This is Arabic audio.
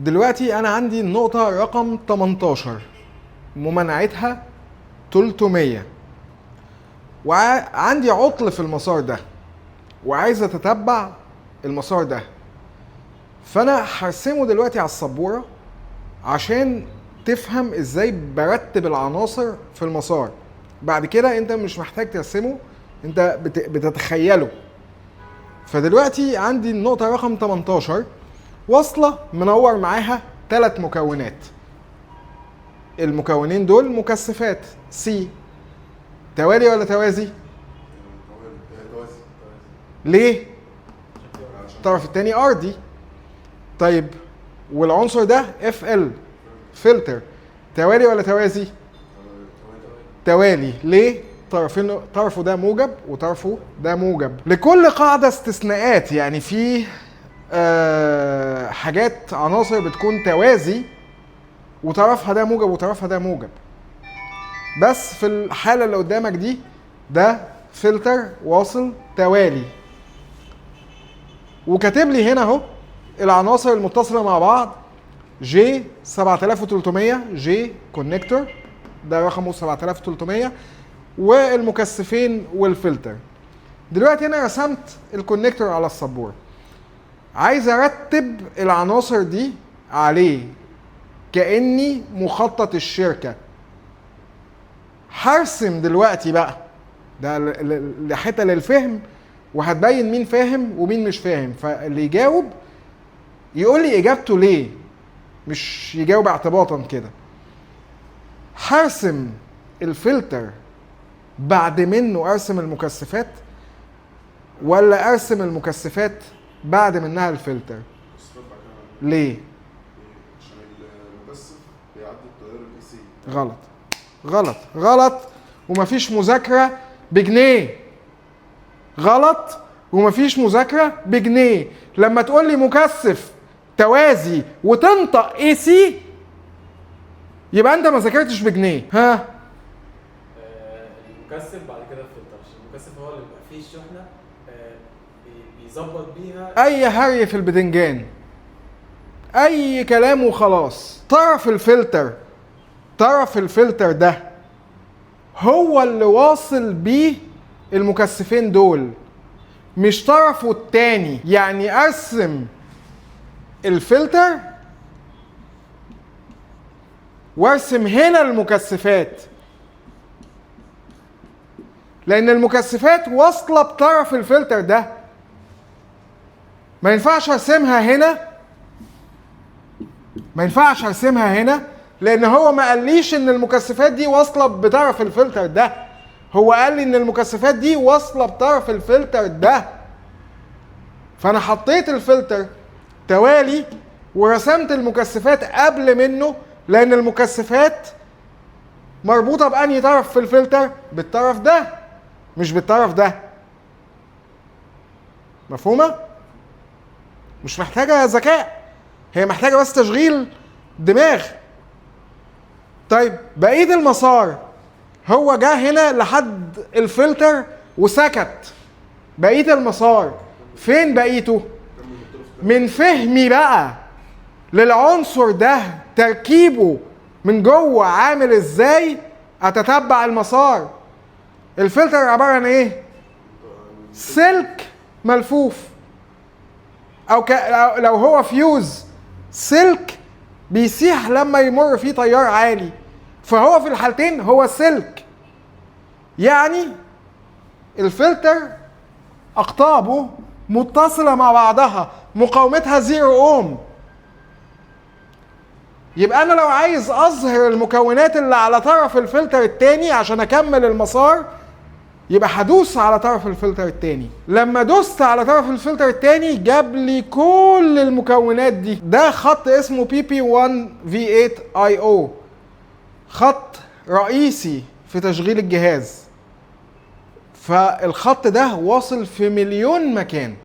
دلوقتي انا عندي النقطة رقم 18 ممانعتها 300 وعندي عطل في المسار ده وعايز اتتبع المسار ده، فانا هرسمه دلوقتي على السبورة عشان تفهم ازاي برتب العناصر في المسار. بعد كده انت مش محتاج ترسمه، انت بتتخيله. فدلوقتي عندي النقطة رقم 18 واصلة منور معاها 3 مكونات. المكونين دول مكثفات سي. توالي ولا توازي؟ ليه؟ الطرف التاني ارضي. طيب والعنصر ده اف ال فلتر، توالي ولا توازي؟ توالي. ليه؟ طرفه ده موجب وطرفه ده موجب. لكل قاعدة استثناءات، يعني في حاجات عناصر بتكون توازي وطرفها ده موجب وطرفها ده موجب، بس في الحالة اللي قدامك دي ده فلتر واصل توالي. وكاتب لي هنا اهو العناصر المتصلة مع بعض جي 7300 جي كونكتور ده رقمه 7300 والمكثفين والفلتر. دلوقتي انا رسمت الكونكتور على السبورة، عايز ارتب العناصر دي عليه كأني مخطط الشركة. هرسم دلوقتي بقى ده حتة للفهم وهتبين مين فاهم ومين مش فاهم، فاللي يجاوب يقول لي اجابته ليه، مش يجاوب اعتباطا كده. هرسم الفلتر بعد منه ارسم المكثفات ولا ارسم المكثفات بعد منها الفلتر؟ ليه؟ عشان المكثف بيعدي التيار الاي سي. غلط غلط غلط ومفيش مذاكرة بجنيه. غلط ومفيش مذاكرة بجنيه. لما تقول لي مكثف توازي وتنطق اي سي يبقى انت ما ذاكرتش بجنيه. ها؟ المكثف بعد كده الفلتر، عشان المكثف هو اللي بيبقى فيه الشحنة بيظبط بيها اي هري في البدنجان، اي كلام وخلاص. طرف الفلتر ده هو اللي واصل بيه المكثفين دول، مش طرفه التاني. يعني ارسم الفلتر وارسم هنا المكثفات، لان المكثفات واصله بطرف الفلتر ده. ما ينفعش ارسمها هنا لان هو ما قاليش ان المكثفات دي واصله بطرف الفلتر ده، هو قال لي ان المكثفات دي واصله بطرف الفلتر ده. فانا حطيت الفلتر توالي ورسمت المكثفات قبل منه، لان المكثفات مربوطه بأنهي طرف في الفلتر؟ بالطرف ده مش بالطرف ده. مفهومه؟ مش محتاجه ذكاء، هي محتاجه بس تشغيل دماغ. طيب بقيه المسار هو جه هنا لحد الفلتر وسكت. بقيه المسار فين بقيته؟ من فهمي بقى للعنصر ده تركيبه من جوه عامل ازاي اتتبع المسار. الفلتر عباره عن ايه؟ سلك ملفوف، او لو هو فيوز سلك بيسيح لما يمر فيه تيار عالي، فهو في الحالتين هو سلك. يعني الفلتر اقطابه متصله مع بعضها، مقاومتها 0 اوم. يبقى انا لو عايز اظهر المكونات اللي على طرف الفلتر التاني عشان اكمل المسار يبقى هدوس على طرف الفلتر التاني. لما دوست على طرف الفلتر التاني جاب لي كل المكونات دي. ده خط اسمه PP1V8IO، خط رئيسي في تشغيل الجهاز. فالخط ده واصل في مليون مكان.